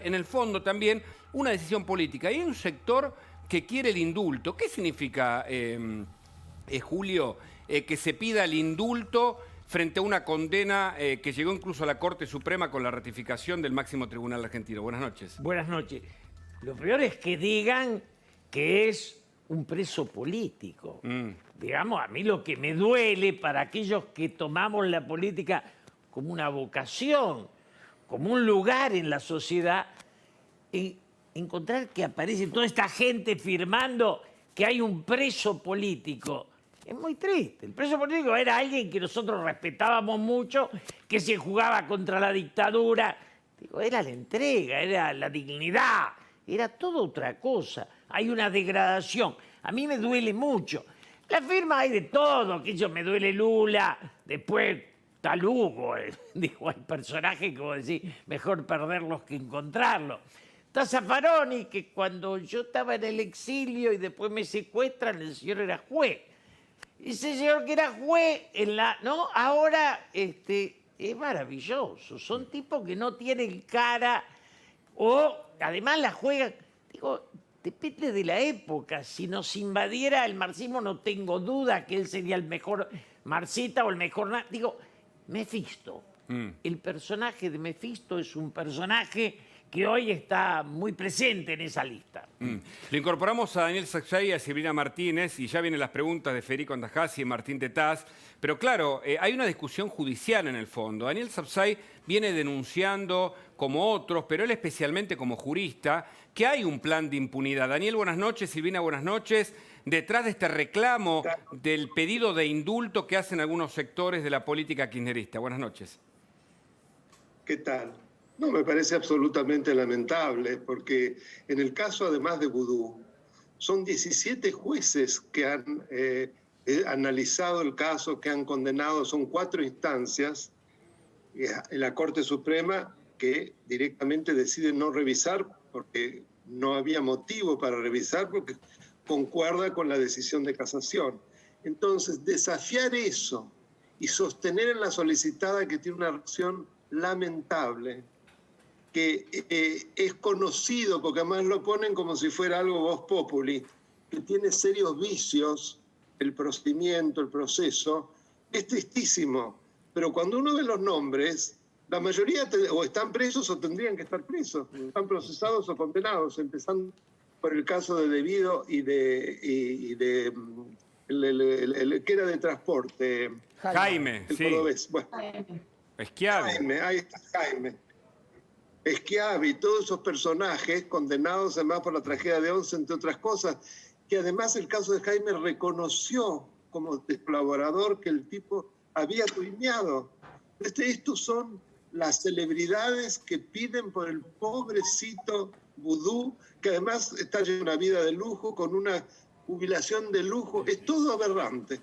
en el fondo también una decisión política. Y hay un sector que quiere el indulto. ¿Qué significa, Julio, que se pida el indulto frente a una condena que llegó incluso a la Corte Suprema con la ratificación del máximo tribunal argentino? Buenas noches. Buenas noches. Lo peor es que digan que es un preso político. Digamos, a mí lo que me duele para aquellos que tomamos la política como una vocación, como un lugar en la sociedad, encontrar que aparece toda esta gente firmando que hay un preso político. Es muy triste. El preso político era alguien que nosotros respetábamos mucho, que se jugaba contra la dictadura. Digo, era la entrega, era la dignidad, era toda otra cosa. Hay una degradación. A mí me duele mucho. La firma hay de todo, que yo me duele Lula, después está Lugo. Digo, hay personajes que vos decís, mejor perderlos que encontrarlos. Está Zaffaroni, que cuando yo estaba en el exilio y después me secuestran, el señor era juez. Ese señor que era juez, ¿no? Ahora es maravilloso. Son tipos que no tienen cara o además la juegan. Digo, depende de la época. Si nos invadiera el marxismo, no tengo duda que él sería el mejor marxista o el mejor... Digo, Mefisto. El personaje de Mefisto es un personaje que hoy está muy presente en esa lista. Le incorporamos a Daniel Sapsay y a Silvina Martínez, y ya vienen las preguntas de Federico Andajás y Martín Tetaz. Pero claro, hay una discusión judicial en el fondo. Daniel Sapsay viene denunciando, como otros, pero él especialmente como jurista, que hay un plan de impunidad. Daniel, buenas noches. Silvina, buenas noches. Detrás de este reclamo del pedido de indulto que hacen algunos sectores de la política kirchnerista. Buenas noches. ¿Qué tal? No, me parece absolutamente lamentable, porque en el caso, además de Vudú, son 17 jueces que han analizado el caso, que han condenado, son 4 instancias, en la Corte Suprema, que directamente decide no revisar, porque no había motivo para revisar, porque concuerda con la decisión de casación. Entonces, desafiar eso y sostener en la solicitada que tiene una reacción lamentable, que es conocido, porque además lo ponen como si fuera algo vox populi, que tiene serios vicios, el procedimiento, el proceso, es tristísimo. Pero cuando uno ve los nombres, la mayoría o están presos o tendrían que estar presos, están procesados o condenados, empezando por el caso de Debido y de que era de transporte. Jaime, el sí. cordobés. Bueno, Schiavi. Jaime, ahí está Jaime. Schiavi, todos esos personajes condenados además por la tragedia de Once, entre otras cosas, que además el caso de Jaime reconoció como colaborador que el tipo había tuimeado. Estos son las celebridades que piden por el pobrecito Vudú, que además está llevando una vida de lujo, con una jubilación de lujo. Es todo aberrante.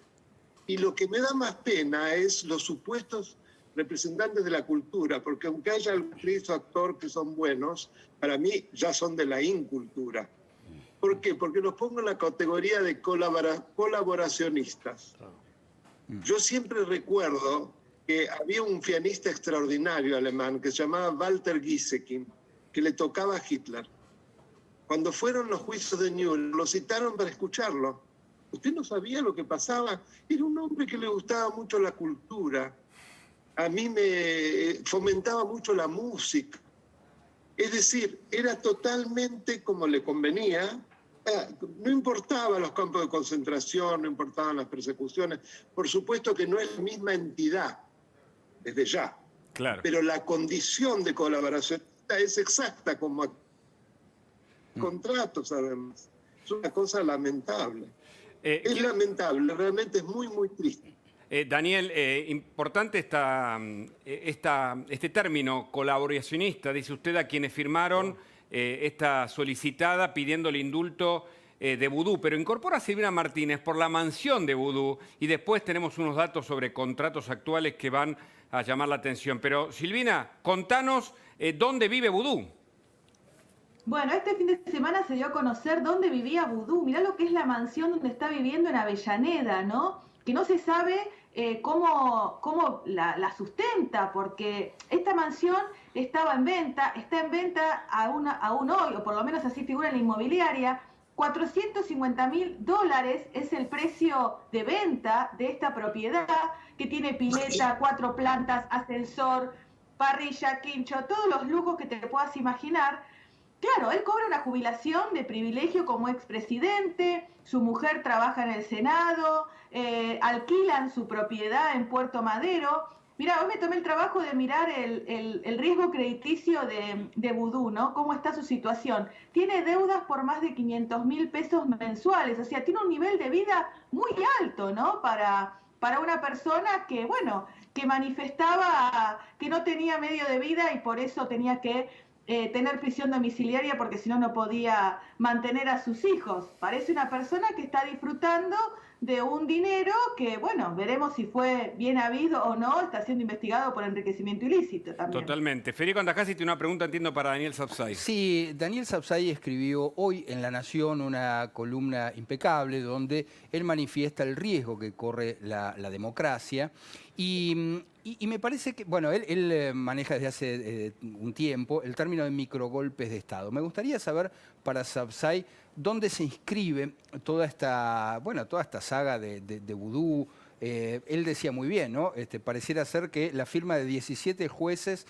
Y lo que me da más pena es los supuestos representantes de la cultura, porque aunque haya actriz o actor que son buenos, para mí ya son de la incultura. ¿Por qué? Porque los pongo en la categoría de colaboracionistas. Yo siempre recuerdo que había un pianista extraordinario alemán que se llamaba Walter Gieseking, que le tocaba a Hitler. Cuando fueron los juicios de Nuremberg, lo citaron para escucharlo. Usted no sabía lo que pasaba. Era un hombre que le gustaba mucho la cultura. A mí me fomentaba mucho la música. Es decir, era totalmente como le convenía. No importaba los campos de concentración, no importaban las persecuciones. Por supuesto que no es la misma entidad, desde ya. Claro. Pero la condición de colaboración es exacta como contratos, además. Es una cosa lamentable. Es lamentable, realmente es muy, muy triste. Daniel, importante este término colaboracionista, dice usted, a quienes firmaron esta solicitada pidiendo el indulto de Vudú, pero incorpora a Silvina Martínez por la mansión de Vudú y después tenemos unos datos sobre contratos actuales que van a llamar la atención. Pero Silvina, contanos dónde vive Vudú. Bueno, este fin de semana se dio a conocer dónde vivía Vudú. Mirá lo que es la mansión donde está viviendo en Avellaneda, ¿no? Que no se sabe cómo la sustenta, porque esta mansión está en venta aún hoy, o por lo menos así figura en la inmobiliaria. $450.000 es el precio de venta de esta propiedad, que tiene pileta, 4 plantas, ascensor, parrilla, quincho, todos los lujos que te puedas imaginar. Claro, él cobra una jubilación de privilegio como expresidente, su mujer trabaja en el Senado, alquilan su propiedad en Puerto Madero. Mira, hoy me tomé el trabajo de mirar el riesgo crediticio de Vudú, ¿no? Cómo está su situación. Tiene deudas por más de 500.000 pesos mensuales, o sea, tiene un nivel de vida muy alto, ¿no? Para una persona que, bueno, que manifestaba que no tenía medio de vida y por eso tenía que tener prisión domiciliaria porque si no, no podía mantener a sus hijos. Parece una persona que está disfrutando de un dinero que, bueno, veremos si fue bien habido o no, está siendo investigado por enriquecimiento ilícito también. Totalmente. Federico Andajasi tiene una pregunta, entiendo, para Daniel Sapsay. Sí, Daniel Sapsay escribió hoy en La Nación una columna impecable donde él manifiesta el riesgo que corre la democracia y me parece que, bueno, él maneja desde hace un tiempo el término de microgolpes de Estado. Me gustaría saber para Sapsay dónde se inscribe toda esta saga de Vudú. Él decía muy bien, ¿no? Pareciera ser que la firma de 17 jueces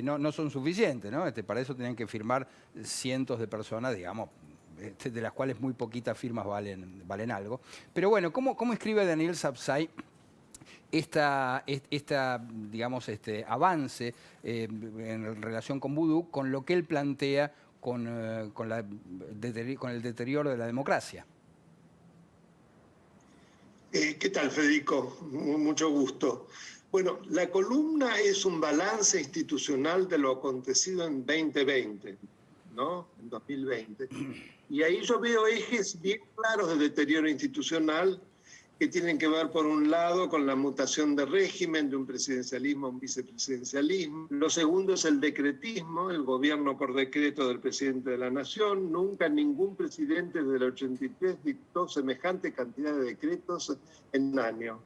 no son suficientes, ¿no? Para eso tenían que firmar cientos de personas, digamos, de las cuales muy poquitas firmas valen algo. Pero bueno, ¿cómo escribe Daniel Sapsay digamos, avance en relación con Vudú, con lo que él plantea con el deterioro de la democracia? ¿Qué tal, Federico? Mucho gusto. Bueno, la columna es un balance institucional de lo acontecido en 2020, ¿no? En 2020. Y ahí yo veo ejes bien claros de deterioro institucional que tienen que ver, por un lado, con la mutación de régimen de un presidencialismo a un vicepresidencialismo. Lo segundo es el decretismo, el gobierno por decreto del presidente de la Nación. Nunca ningún presidente desde el 83 dictó semejante cantidad de decretos en un año.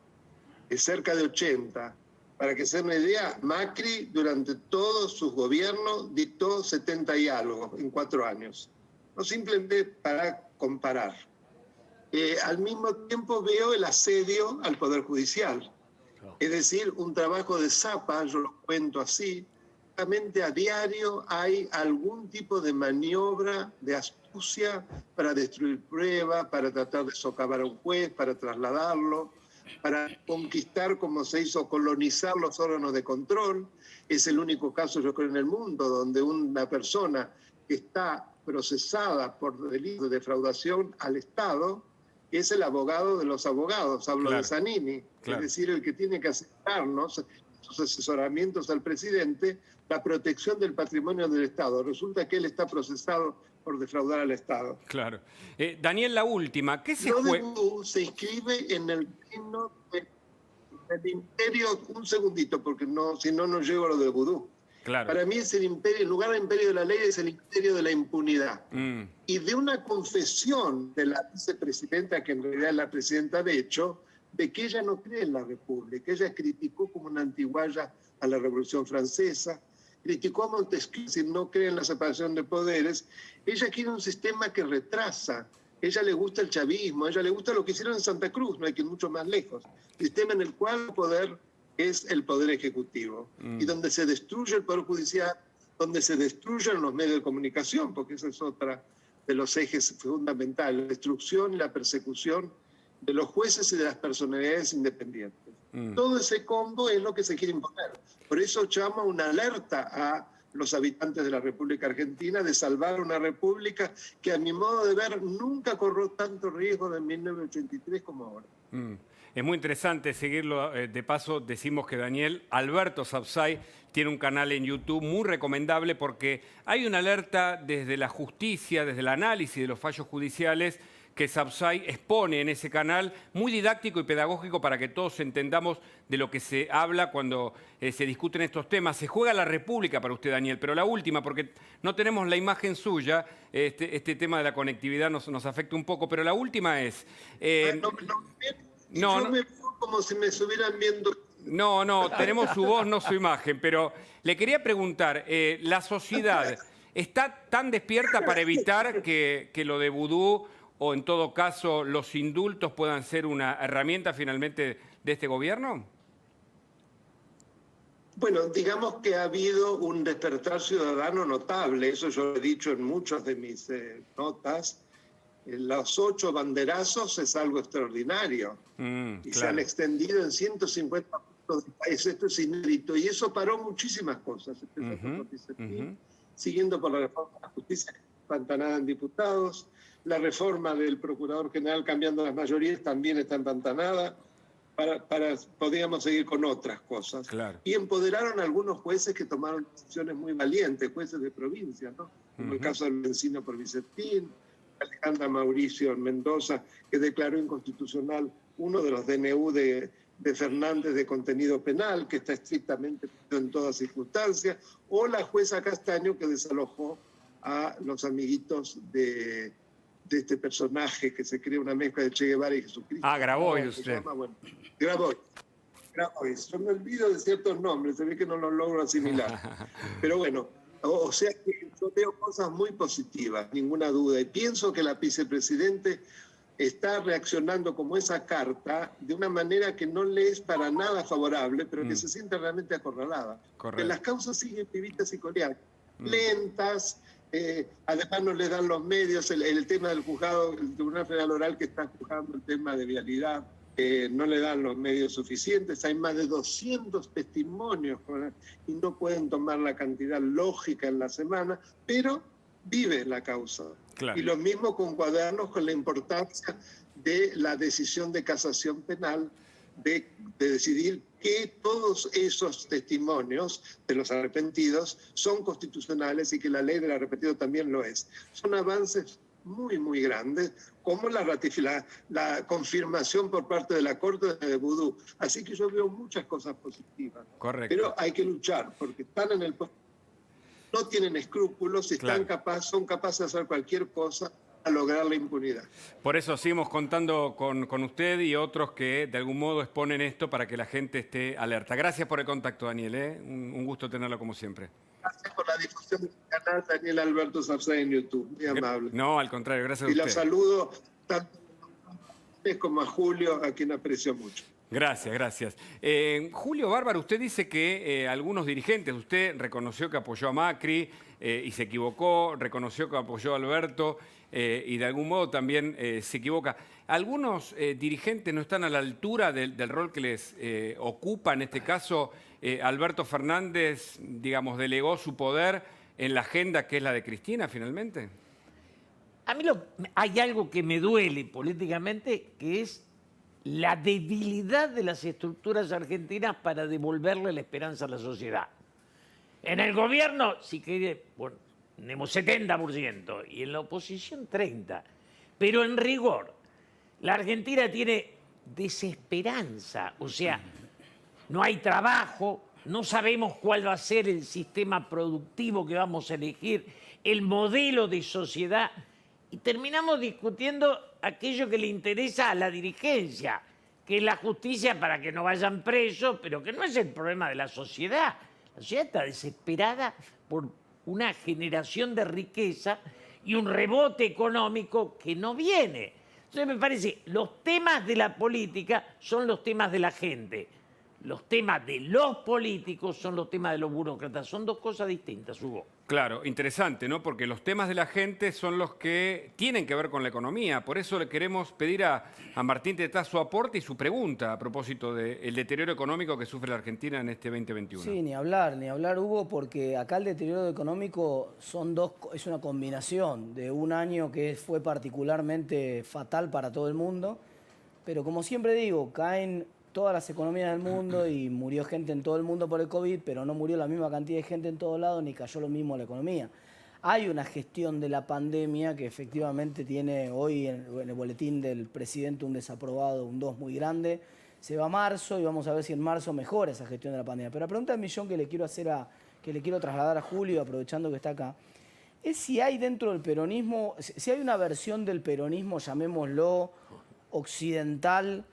Es cerca de 80. Para que se den una idea, Macri durante todos sus gobiernos dictó 70 y algo en 4 años. No, simplemente para comparar. Al mismo tiempo veo el asedio al Poder Judicial. Es decir, un trabajo de zapa, yo lo cuento así, realmente a diario hay algún tipo de maniobra, de astucia para destruir pruebas, para tratar de socavar a un juez, para trasladarlo, para conquistar, como se hizo, colonizar los órganos de control. Es el único caso, yo creo, en el mundo donde una persona que está procesada por delito de defraudación al Estado es el abogado de los abogados, hablo de Zanini, es decir, el que tiene que aceptarnos sus asesoramientos al presidente, la protección del patrimonio del Estado. Resulta que él está procesado por defraudar al Estado. Claro. Daniel, la última, ¿qué se juega? Vudú se inscribe en el reino del imperio, un segundito, porque si no, no llego a lo de Vudú. Claro. Para mí es el imperio, en lugar del imperio de la ley, es el imperio de la impunidad. Y de una confesión de la vicepresidenta, que en realidad es la presidenta de hecho, de que ella no cree en la República. Ella criticó como una antiguaya a la Revolución Francesa, criticó a Montesquieu, si no cree en la separación de poderes. Ella quiere un sistema que retrasa. Ella le gusta el chavismo, a ella le gusta lo que hicieron en Santa Cruz, no hay que ir mucho más lejos. Sistema en el cual el poder es el poder ejecutivo, y donde se destruye el poder judicial, donde se destruyen los medios de comunicación, porque esa es otra de los ejes fundamentales, la destrucción y la persecución de los jueces y de las personalidades independientes. Todo ese combo es lo que se quiere imponer. Por eso llama una alerta a los habitantes de la República Argentina de salvar una república que, a mi modo de ver, nunca corrió tanto riesgo de 1983 como ahora. Es muy interesante seguirlo. De paso, decimos que Daniel Alberto Sapsay tiene un canal en YouTube muy recomendable porque hay una alerta desde la justicia, desde el análisis de los fallos judiciales que Sapsay expone en ese canal, muy didáctico y pedagógico para que todos entendamos de lo que se habla cuando se discuten estos temas. Se juega la República para usted, Daniel, pero la última, porque no tenemos la imagen suya, este tema de la conectividad nos afecta un poco, pero la última es... Yo me enfoco como si me estuvieran viendo. No, no, tenemos su voz, no su imagen, pero le quería preguntar, ¿la sociedad está tan despierta para evitar que lo de vudú o en todo caso los indultos puedan ser una herramienta finalmente de este gobierno? Bueno, digamos que ha habido un despertar ciudadano notable, eso yo lo he dicho en muchas de mis notas. Los 8 banderazos es algo extraordinario y se han extendido en 150 puntos del país. Esto es inédito y eso paró muchísimas cosas. Siguiendo por la reforma de la justicia empantanada en diputados, la reforma del procurador general cambiando las mayorías también está empantanada. Podríamos seguir con otras cosas. Claro. Y empoderaron a algunos jueces que tomaron decisiones muy valientes, jueces de provincia, ¿no? Como el caso del Encino por Vicentín, Alejandra Mauricio en Mendoza, que declaró inconstitucional uno de los DNU de Fernández de contenido penal, que está estrictamente prohibido en todas circunstancias, o la jueza Castaño, que desalojó a los amiguitos de este personaje que se crea una mezcla de Che Guevara y Jesucristo. Ah, Grabois usted. Bueno, Grabois. Yo me olvido de ciertos nombres, se ve que no los logro asimilar. Pero bueno, o sea que yo veo cosas muy positivas, ninguna duda. Y pienso que la vicepresidente está reaccionando como esa carta de una manera que no le es para nada favorable, pero que se siente realmente acorralada. Que las causas siguen vivitas y coreanas, lentas. Además no le dan los medios, el tema del juzgado, el Tribunal Federal Oral que está juzgando el tema de vialidad, no le dan los medios suficientes, hay más de 200 testimonios y no pueden tomar la cantidad lógica en la semana, pero vive la causa. Claro. Y lo mismo con Cuadernos, con la importancia de la decisión de casación penal, de decidir que todos esos testimonios de los arrepentidos son constitucionales y que la ley del arrepentido también lo es. Son avances muy, muy grandes, como la confirmación por parte de la Corte de vudú. Así que yo veo muchas cosas positivas. Correcto. Pero hay que luchar, porque están en el poder, no tienen escrúpulos y son capaces de hacer cualquier cosa a lograr la impunidad. Por eso seguimos contando con usted y otros que de algún modo exponen esto para que la gente esté alerta. Gracias por el contacto, Daniel. Un gusto tenerlo como siempre. Gracias por la difusión del canal Daniel Alberto Sapsay en YouTube. Muy amable. No, al contrario, gracias a y usted. los saludo tanto a ustedes como a Julio, a quien aprecio mucho. Gracias, gracias. Julio Bárbaro, usted dice que algunos dirigentes, usted reconoció que apoyó a Macri y se equivocó, reconoció que apoyó a Alberto y de algún modo también se equivoca. ¿Algunos dirigentes no están a la altura del rol que les ocupa? En este caso, Alberto Fernández, digamos, delegó su poder en la agenda que es la de Cristina, finalmente. A mí hay algo que me duele políticamente, que es la debilidad de las estructuras argentinas para devolverle la esperanza a la sociedad. En el gobierno, si quiere, bueno, tenemos 70% y en la oposición 30%. Pero en rigor, la Argentina tiene desesperanza, o sea, no hay trabajo, no sabemos cuál va a ser el sistema productivo que vamos a elegir, el modelo de sociedad, y terminamos discutiendo aquello que le interesa a la dirigencia, que es la justicia para que no vayan presos, pero que no es el problema de la sociedad. La sociedad está desesperada por una generación de riqueza y un rebote económico que no viene. Entonces me parece, los temas de la política son los temas de la gente. Los temas de los políticos son los temas de los burócratas. Son dos cosas distintas, Hugo. Claro, interesante, ¿no? Porque los temas de la gente son los que tienen que ver con la economía. Por eso le queremos pedir a Martín Tetaz su aporte y su pregunta a propósito del deterioro económico que sufre la Argentina en este 2021. Sí, ni hablar, Hugo, porque acá el deterioro económico es una combinación de un año que fue particularmente fatal para todo el mundo, pero como siempre digo, caen todas las economías del mundo y murió gente en todo el mundo por el COVID, pero no murió la misma cantidad de gente en todos lados ni cayó lo mismo la economía. Hay una gestión de la pandemia que efectivamente tiene hoy en el boletín del presidente un desaprobado, un 2 muy grande. Se va a marzo y vamos a ver si en marzo mejora esa gestión de la pandemia. Pero la pregunta del millón que le quiero trasladar a Julio, aprovechando que está acá, es si hay dentro del peronismo, si hay una versión del peronismo, llamémoslo occidental,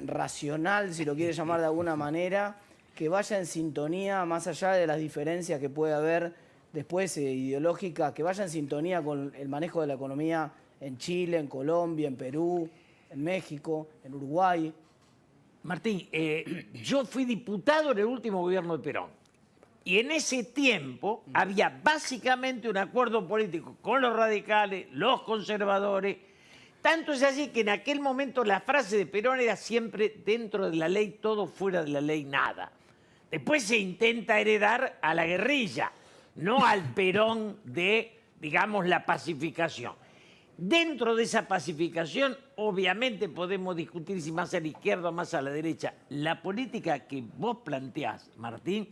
racional, si lo quiere llamar de alguna manera, que vaya en sintonía, más allá de las diferencias que puede haber después ideológicas, que vaya en sintonía con el manejo de la economía en Chile, en Colombia, en Perú, en México, en Uruguay. Martín, yo fui diputado en el último gobierno de Perón. Y en ese tiempo había básicamente un acuerdo político con los radicales, los conservadores. Tanto es así que en aquel momento la frase de Perón era siempre dentro de la ley todo, fuera de la ley nada. Después se intenta heredar a la guerrilla, no al Perón de, digamos, la pacificación. Dentro de esa pacificación, obviamente podemos discutir si más a la izquierda o más a la derecha. La política que vos planteás, Martín,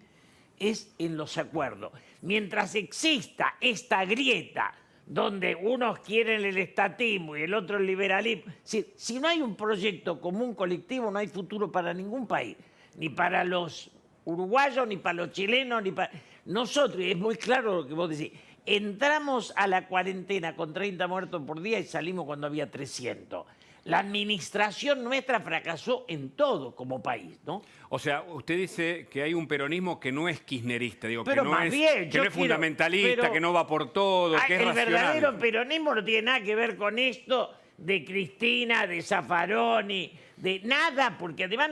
es en los acuerdos. Mientras exista esta grieta donde unos quieren el estatismo y el otro el liberalismo, si no hay un proyecto común colectivo, no hay futuro para ningún país, ni para los uruguayos, ni para los chilenos, ni para nosotros. Y es muy claro lo que vos decís. Entramos a la cuarentena con 30 muertos por día y salimos cuando había 300. La administración nuestra fracasó en todo como país, ¿no? O sea, usted dice que hay un peronismo que no es kirchnerista, digo, Pero que no más es, bien, que no es quiero- fundamentalista, pero- que no va por todo, que es El racional. verdadero peronismo no tiene nada que ver con esto de Cristina, de Zaffaroni, de nada, porque además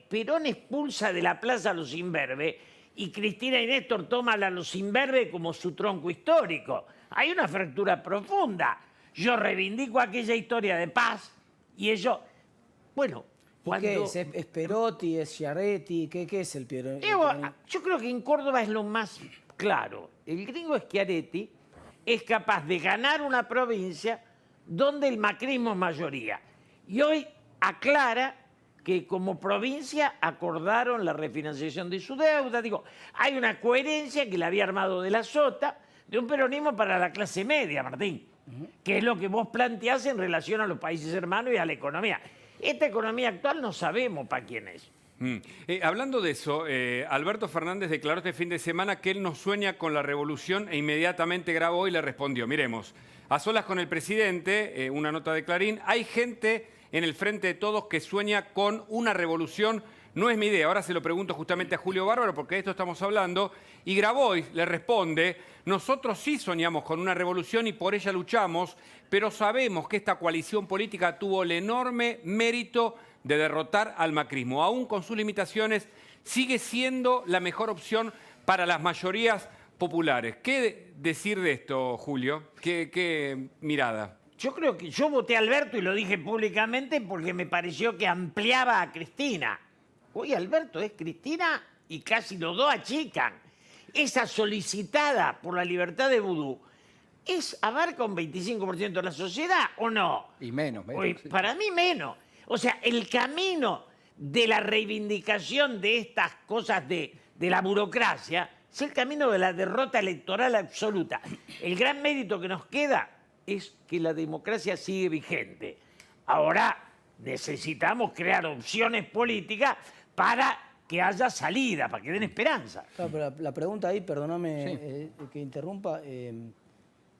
Perón expulsa de la plaza a los imberbes y Cristina y Néstor toman a los imberbes como su tronco histórico. Hay una fractura profunda. Yo reivindico aquella historia de paz y ellos, bueno, cuando... ¿Qué es? ¿Es Perotti? ¿Es Schiaretti? ¿Qué es el Digo, yo creo que en Córdoba es lo más claro. El gringo Schiaretti es capaz de ganar una provincia donde el macrismo es mayoría. Y hoy aclara que como provincia acordaron la refinanciación de su deuda. Digo, hay una coherencia que le había armado de la Sota de un peronismo para la clase media, Martín, que es lo que vos planteás en relación a los países hermanos y a la economía. Esta economía actual no sabemos para quién es. Hablando de eso, Alberto Fernández declaró este fin de semana que él no sueña con la revolución e inmediatamente grabó y le respondió. Miremos, a solas con el presidente, una nota de Clarín, hay gente en el frente de todos que sueña con una revolución. No es mi idea, ahora se lo pregunto justamente a Julio Bárbaro porque de esto estamos hablando. Y Grabois le responde, nosotros sí soñamos con una revolución y por ella luchamos, pero sabemos que esta coalición política tuvo el enorme mérito de derrotar al macrismo. Aún con sus limitaciones, sigue siendo la mejor opción para las mayorías populares. ¿Qué decir de esto, Julio? ¿Qué mirada? Yo creo que yo voté a Alberto y lo dije públicamente porque me pareció que ampliaba a Cristina. Hoy Alberto es Cristina y casi los dos achican. Esa solicitada por la libertad de Vudú, ¿abarca un 25% de la sociedad o no? Y menos. Hoy, Sí. para mí menos. O sea, el camino de la reivindicación de estas cosas de la burocracia es el camino de la derrota electoral absoluta. El gran mérito que nos queda es que la democracia sigue vigente. Ahora necesitamos crear opciones políticas para que haya salida, para que den esperanza. Claro, pero la pregunta ahí, perdóname que interrumpa,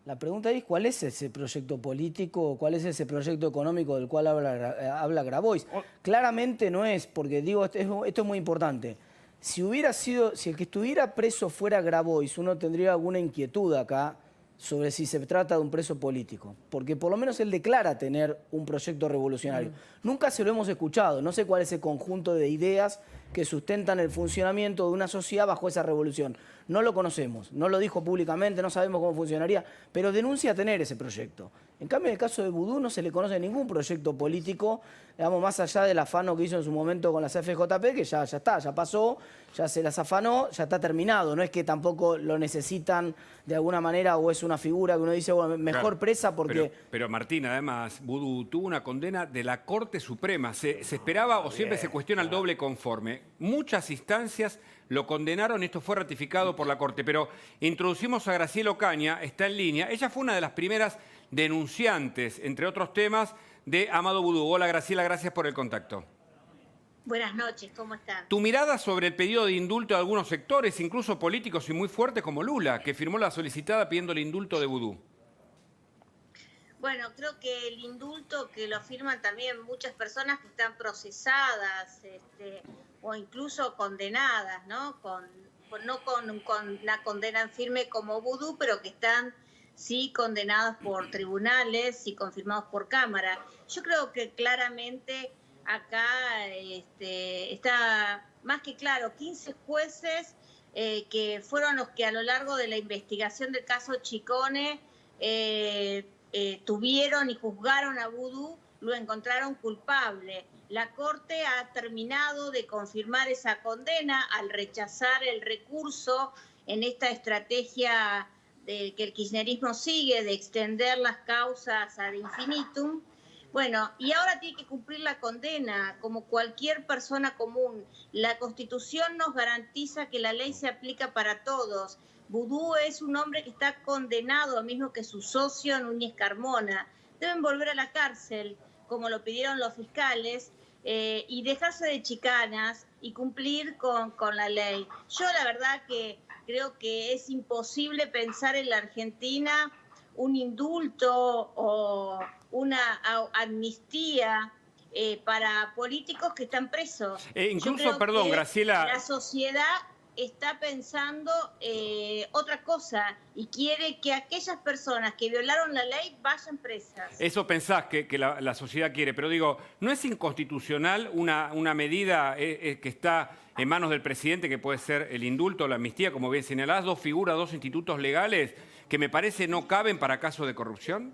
la pregunta ahí es ¿cuál es ese proyecto político, cuál es ese proyecto económico del cual habla Grabois? Claramente no es, porque digo, esto es muy importante. Si el que estuviera preso fuera Grabois, uno tendría alguna inquietud acá sobre si se trata de un preso político, porque por lo menos él declara tener un proyecto revolucionario. Nunca se lo hemos escuchado, no sé cuál es el conjunto de ideas que sustentan el funcionamiento de una sociedad bajo esa revolución. No lo conocemos, no lo dijo públicamente, no sabemos cómo funcionaría, pero denuncia tener ese proyecto. En cambio, en el caso de Vudú no se le conoce ningún proyecto político, digamos, más allá del afano que hizo en su momento con la CFJP, que ya está, ya pasó, ya se las afanó, ya está terminado. No es que tampoco lo necesitan de alguna manera o es una figura que uno dice, bueno, mejor Claro, presa porque... Pero Martín, además, Vudú tuvo una condena de la Corte Suprema. ¿Se esperaba o siempre se cuestiona el doble conforme? Muchas instancias lo condenaron y esto fue ratificado por la Corte. Pero introducimos a Graciela Ocaña, está en línea. Ella fue una de las primeras denunciantes, entre otros temas, de Amado Vudú. Hola Graciela, gracias por el contacto. Buenas noches, ¿cómo están? Tu mirada sobre el pedido de indulto de algunos sectores, incluso políticos y muy fuertes como Lula, que firmó la solicitada pidiendo el indulto de Vudú. Bueno, creo que el indulto que lo firman también muchas personas que están procesadas o incluso condenadas, ¿no? No con la condena firme como Vudú, pero que están sí condenados por tribunales y confirmados por Cámara. Yo creo que claramente acá está más que claro, 15 jueces que fueron los que a lo largo de la investigación del caso Chicone tuvieron y juzgaron a Vudú, lo encontraron culpable. La Corte ha terminado de confirmar esa condena al rechazar el recurso en esta estrategia que el kirchnerismo sigue de extender las causas ad infinitum. Bueno, y ahora tiene que cumplir la condena como cualquier persona común. La Constitución nos garantiza que la ley se aplica para todos. Vudú es un hombre que está condenado, lo mismo que su socio Núñez Carmona. Deben volver a la cárcel, como lo pidieron los fiscales, y dejarse de chicanas y cumplir con la ley. Yo la verdad que creo que es imposible pensar en la Argentina un indulto o una amnistía para políticos que están presos. Incluso, perdón, Graciela... La sociedad está pensando otra cosa y quiere que aquellas personas que violaron la ley vayan presas. Eso pensás que la sociedad quiere, pero digo, ¿no es inconstitucional una medida que está en manos del presidente, que puede ser el indulto o la amnistía, como bien señalás, dos figuras, dos institutos legales que me parece no caben para casos de corrupción?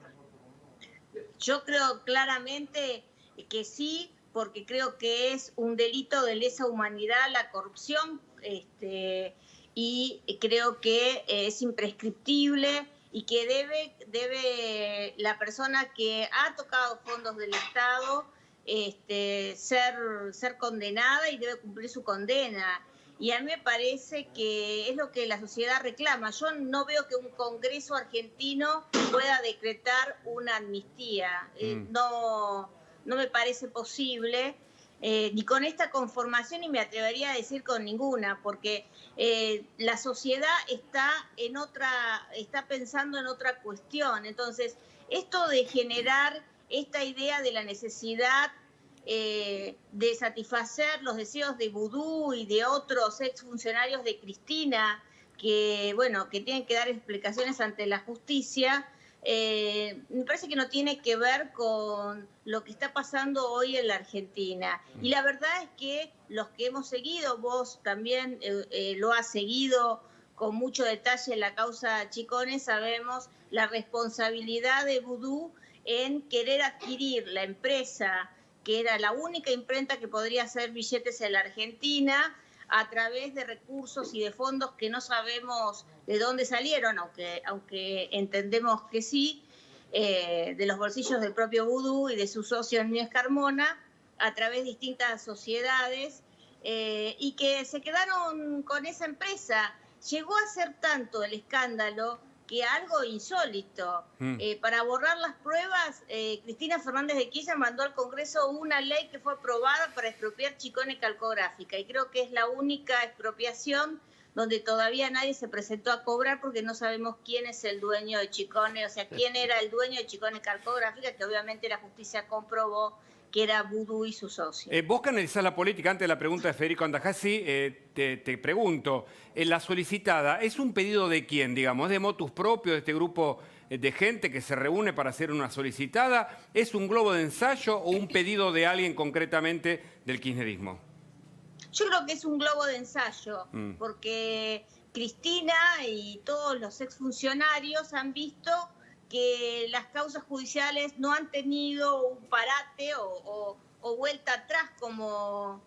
Yo creo claramente que sí, porque creo que es un delito de lesa humanidad la corrupción, y creo que es imprescriptible y que debe la persona que ha tocado fondos del Estado ser condenada y debe cumplir su condena. Y a mí me parece que es lo que la sociedad reclama. Yo no veo que un Congreso argentino pueda decretar una amnistía. No me parece posible, ni con esta conformación, y me atrevería a decir con ninguna, porque la sociedad está pensando en otra cuestión. Entonces, esto de generar esta idea de la necesidad de satisfacer los deseos de Vudú y de otros exfuncionarios de Cristina, que tienen que dar explicaciones ante la justicia, me parece que no tiene que ver con lo que está pasando hoy en la Argentina. Y la verdad es que los que hemos seguido, vos también lo has seguido con mucho detalle en la causa Chicone, sabemos la responsabilidad de Vudú en querer adquirir la empresa, que era la única imprenta que podría hacer billetes en la Argentina, a través de recursos y de fondos que no sabemos de dónde salieron, aunque entendemos que sí, de los bolsillos del propio Vudú y de su socio Núñez Carmona, a través de distintas sociedades, y que se quedaron con esa empresa. Llegó a ser tanto el escándalo que algo insólito. Para borrar las pruebas, Cristina Fernández de Kirchner mandó al Congreso una ley que fue aprobada para expropiar Chicone Calcográfica, y creo que es la única expropiación donde todavía nadie se presentó a cobrar, porque no sabemos quién es el dueño de Chicone, o sea, quién era el dueño de Chicone Calcográfica, que obviamente la justicia comprobó que era Vudú y su socio. Vos que analizás la política, antes de la pregunta de Federico Andajasi, te pregunto, ¿la solicitada es un pedido de quién, digamos? ¿Es de motus propio, de este grupo de gente que se reúne para hacer una solicitada? ¿Es un globo de ensayo o un pedido de alguien concretamente del kirchnerismo? Yo creo que es un globo de ensayo, porque Cristina y todos los exfuncionarios han visto que las causas judiciales no han tenido un parate o vuelta atrás como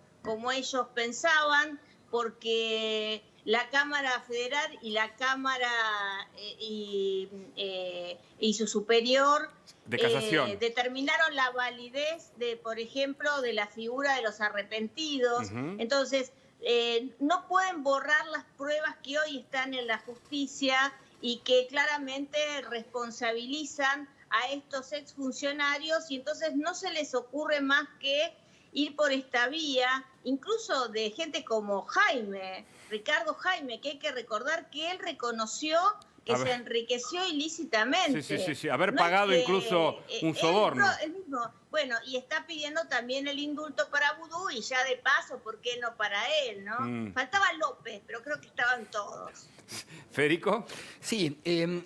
ellos pensaban, porque la Cámara Federal y la Cámara y su superior de casación determinaron la validez por ejemplo, de la figura de los arrepentidos. Entonces, no pueden borrar las pruebas que hoy están en la justicia y que claramente responsabilizan a estos exfuncionarios, y entonces no se les ocurre más que ir por esta vía, incluso de gente como Ricardo Jaime, que hay que recordar que él reconoció que A se ver. enriqueció ilícitamente. Sí. Haber No es pagado que, incluso un soborno. el mismo. Bueno, y está pidiendo también el indulto para Vudú y ya de paso, ¿por qué no para él, no? Faltaba López, pero creo que estaban todos. Federico. Sí,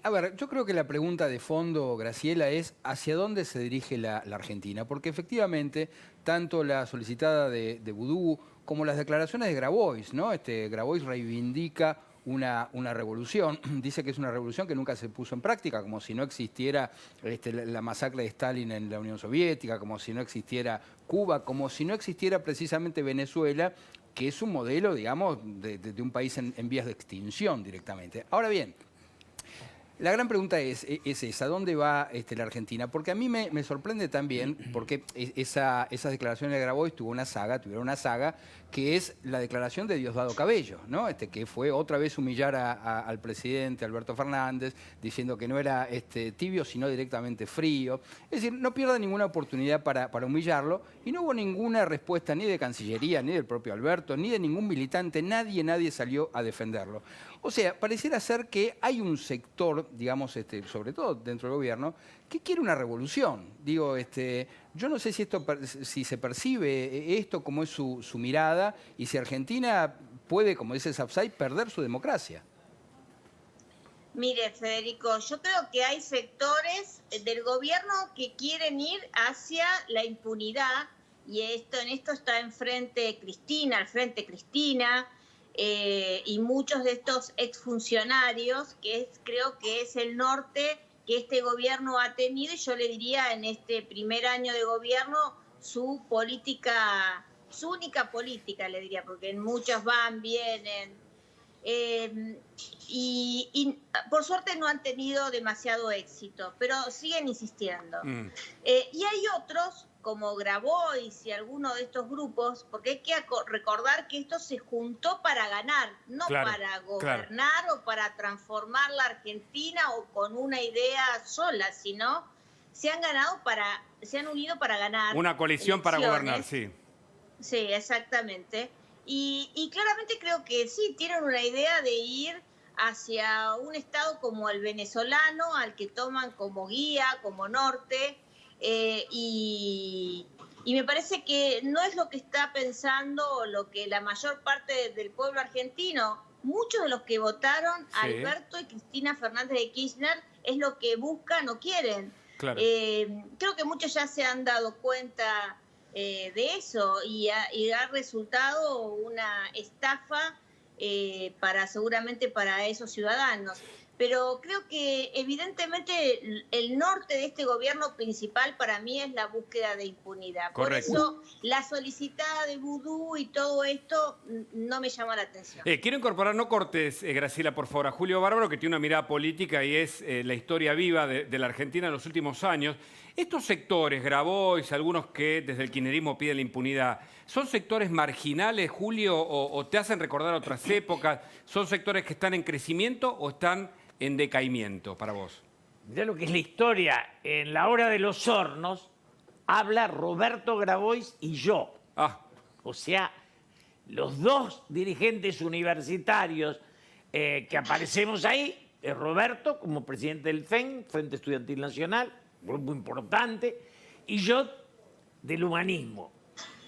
a ver, yo creo que la pregunta de fondo, Graciela, es ¿hacia dónde se dirige la Argentina? Porque efectivamente, tanto la solicitada de Vudú como las declaraciones de Grabois, ¿no? Grabois reivindica una revolución, dice que es una revolución que nunca se puso en práctica, como si no existiera la masacre de Stalin en la Unión Soviética, como si no existiera Cuba, como si no existiera precisamente Venezuela, que es un modelo, digamos, de un país en vías de extinción directamente. Ahora bien, la gran pregunta es esa, ¿dónde va la Argentina? Porque a mí me sorprende también, porque esas declaraciones de Grabois tuvieron una saga, que es la declaración de Diosdado Cabello, ¿no? Que fue otra vez humillar al presidente Alberto Fernández, diciendo que no era tibio, sino directamente frío. Es decir, no pierda ninguna oportunidad para humillarlo, y no hubo ninguna respuesta ni de Cancillería, ni del propio Alberto, ni de ningún militante, nadie salió a defenderlo. O sea, pareciera ser que hay un sector, digamos, sobre todo dentro del gobierno, que quiere una revolución. Digo, yo no sé si se percibe esto como es su mirada y si Argentina puede, como dice Sapsay, perder su democracia. Mire, Federico, yo creo que hay sectores del gobierno que quieren ir hacia la impunidad y en esto está al frente Cristina, y muchos de estos exfuncionarios, creo que es el norte que este gobierno ha tenido, y yo le diría en este primer año de gobierno su única política, le diría, porque en muchos van, vienen. Y por suerte no han tenido demasiado éxito, pero siguen insistiendo. Y hay otros, como Grabois y algunos de estos grupos, porque hay que recordar que esto se juntó para ganar, no para gobernar o para transformar la Argentina o con una idea sola, sino se han unido para ganar. Una coalición para gobernar, sí. Sí, exactamente. Y claramente creo que sí, tienen una idea de ir hacia un Estado como el venezolano, al que toman como guía, como norte, y me parece que no es lo que está pensando lo que la mayor parte del pueblo argentino, muchos de los que votaron a Alberto y Cristina Fernández de Kirchner, es lo que buscan o quieren. Claro. Creo que muchos ya se han dado cuenta de eso y ha resultado una estafa seguramente para esos ciudadanos. Pero creo que evidentemente el norte de este gobierno principal para mí es la búsqueda de impunidad. Correcto. Por eso la solicitada de Vudú y todo esto no me llama la atención. Quiero incorporar, no cortes, Graciela, por favor, a Julio Bárbaro, que tiene una mirada política y es la historia viva de la Argentina en los últimos años. Estos sectores, Grabois, algunos que desde el kirchnerismo piden la impunidad, ¿son sectores marginales, Julio, o te hacen recordar otras épocas? ¿Son sectores que están en crecimiento o están en decaimiento para vos? Ya lo que es la historia, en la hora de los hornos, habla Roberto Grabois y yo. O sea, los dos dirigentes universitarios que aparecemos ahí, es Roberto como presidente del FEN, Frente Estudiantil Nacional, grupo importante, y yo del humanismo.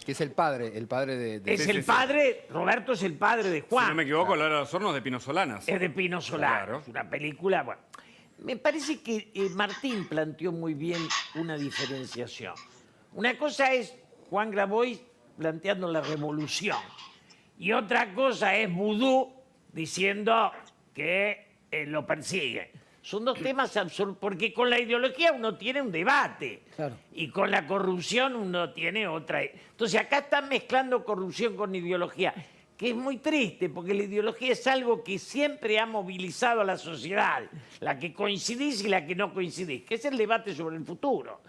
Que es el padre de... Es el padre, Roberto es el padre de Juan. Si no me equivoco, La hora de los hornos de Pino Solanas. Es de Pino Solanas, Claro. es una película... Bueno, me parece que Martín planteó muy bien una diferenciación. Una cosa es Juan Grabois planteando la revolución y otra cosa es Vudú diciendo que lo persigue. Son dos temas absurdos, porque con la ideología uno tiene un debate y con la corrupción uno tiene otra. Entonces acá están mezclando corrupción con ideología, que es muy triste, porque la ideología es algo que siempre ha movilizado a la sociedad, la que coincidís y la que no coincidís, que es el debate sobre el futuro.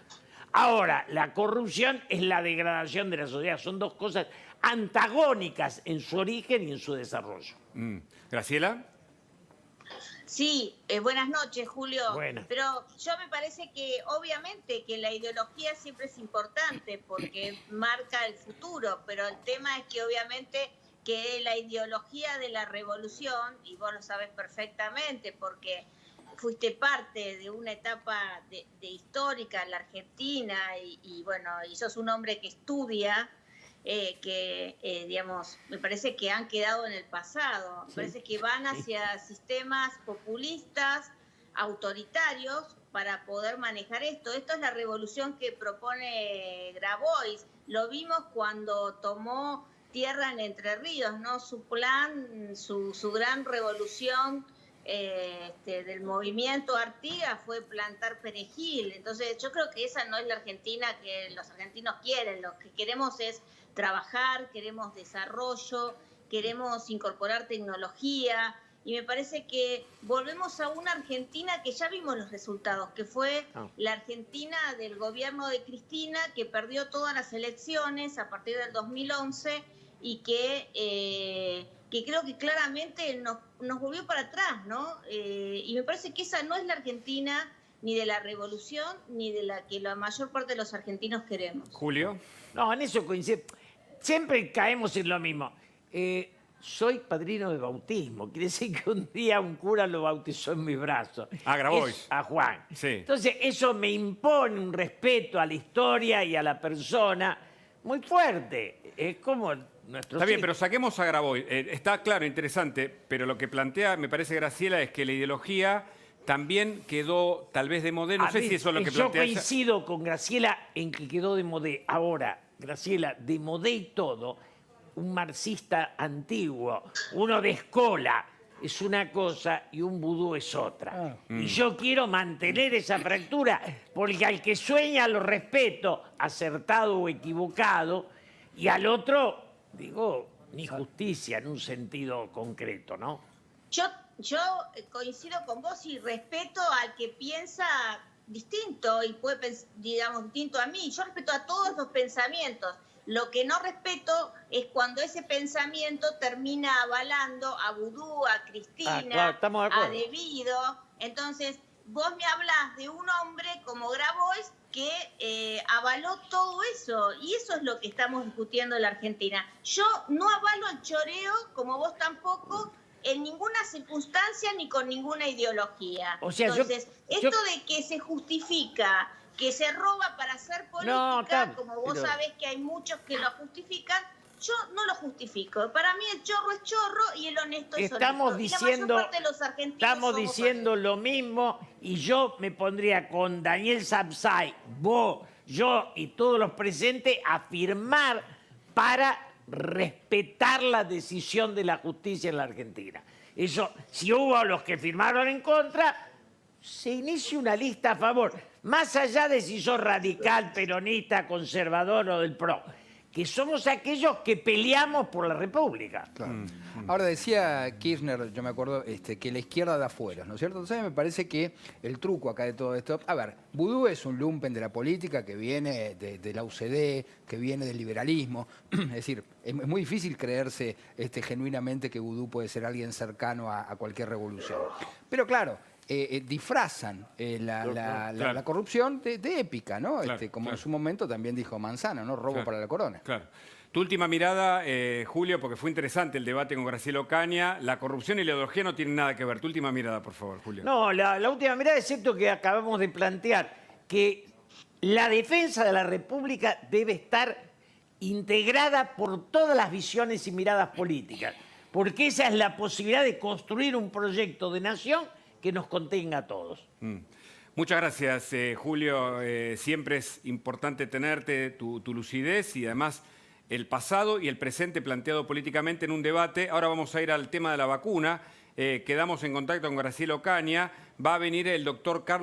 Ahora, la corrupción es la degradación de la sociedad, son dos cosas antagónicas en su origen y en su desarrollo. ¿Graciela? Sí, buenas noches, Julio. Buenas. Pero yo me parece que obviamente que la ideología siempre es importante porque marca el futuro, pero el tema es que obviamente que la ideología de la revolución, y vos lo sabés perfectamente porque fuiste parte de una etapa de histórica en la Argentina y bueno, y sos un hombre que estudia, digamos, me parece que han quedado en el pasado. Me parece que van hacia sistemas populistas, autoritarios, para poder manejar esto. Esto es la revolución que propone Grabois. Lo vimos cuando tomó tierra en Entre Ríos, ¿no? Su plan, su gran revolución del movimiento Artigas fue plantar perejil. Entonces yo creo que esa no es la Argentina que los argentinos quieren. Lo que queremos es trabajar, queremos desarrollo, queremos incorporar tecnología, y me parece que volvemos a una Argentina que ya vimos los resultados, que fue la Argentina del gobierno de Cristina, que perdió todas las elecciones a partir del 2011 y que creo que claramente nos volvió para atrás, ¿no? Y me parece que esa no es la Argentina ni de la revolución, ni de la que la mayor parte de los argentinos queremos. Julio. No, en eso coincido. Siempre caemos en lo mismo. Soy padrino de bautismo. Quiere decir que un día un cura lo bautizó en mis brazos. A Grabois. A Juan. Sí. Entonces, eso me impone un respeto a la historia y a la persona muy fuerte. Es como nuestro... Está bien, pero saquemos a Grabois. Está claro, interesante, pero lo que plantea, me parece, Graciela, es que la ideología también quedó tal vez de modé. No sé si eso es lo que plantea. Yo coincido con Graciela en que quedó de modé. Ahora, Graciela, de modé y todo, un marxista antiguo, uno de escola, es una cosa y un vudú es otra. Y yo quiero mantener esa fractura, porque al que sueña lo respeto, acertado o equivocado, y al otro, digo, ni justicia en un sentido concreto, ¿no? Yo coincido con vos y respeto al que piensa distinto y puede pensar, digamos, distinto a mí. Yo respeto a todos los pensamientos. Lo que no respeto es cuando ese pensamiento termina avalando a Vudú, a Cristina, claro, a Devido. Entonces, vos me hablás de un hombre como Grabois que avaló todo eso, y eso es lo que estamos discutiendo en la Argentina. Yo no avalo el choreo, como vos tampoco, en ninguna circunstancia ni con ninguna ideología. O sea, entonces, esto de que se justifica, que se roba para hacer política, como vos sabés que hay muchos que lo justifican, yo no lo justifico. Para mí el chorro es chorro y el honesto es honesto. Estamos diciendo lo mismo, y yo me pondría con Daniel Sapsay, vos, yo y todos los presentes a firmar para respetar la decisión de la justicia en la Argentina. Eso, si hubo los que firmaron en contra, se inicia una lista a favor, más allá de si sos radical, peronista, conservador o del PRO, que somos aquellos que peleamos por la República. Claro. Ahora decía Kirchner, yo me acuerdo, que la izquierda da afuera, ¿no es cierto? Entonces me parece que el truco acá de todo esto... A ver, Vudú es un lumpen de la política que viene de la UCD, que viene del liberalismo. Es decir, es muy difícil creerse genuinamente que Vudú puede ser alguien cercano a cualquier revolución. Pero claro... disfrazan la corrupción de épica, ¿no? Claro, como claro. en su momento también dijo Manzano, ¿no? Robo Claro, para la corona. Claro. Tu última mirada, Julio, porque fue interesante el debate con Graciela Ocaña. La corrupción y la ideología no tienen nada que ver. Tu última mirada, por favor, Julio. No, la última mirada es cierto que acabamos de plantear, que la defensa de la República debe estar integrada por todas las visiones y miradas políticas, porque esa es la posibilidad de construir un proyecto de nación que nos contenga a todos. Muchas gracias, Julio. Siempre es importante tenerte, tu lucidez y además el pasado y el presente planteado políticamente en un debate. Ahora vamos a ir al tema de la vacuna. Quedamos en contacto con Graciela Ocaña. Va a venir el doctor Carlos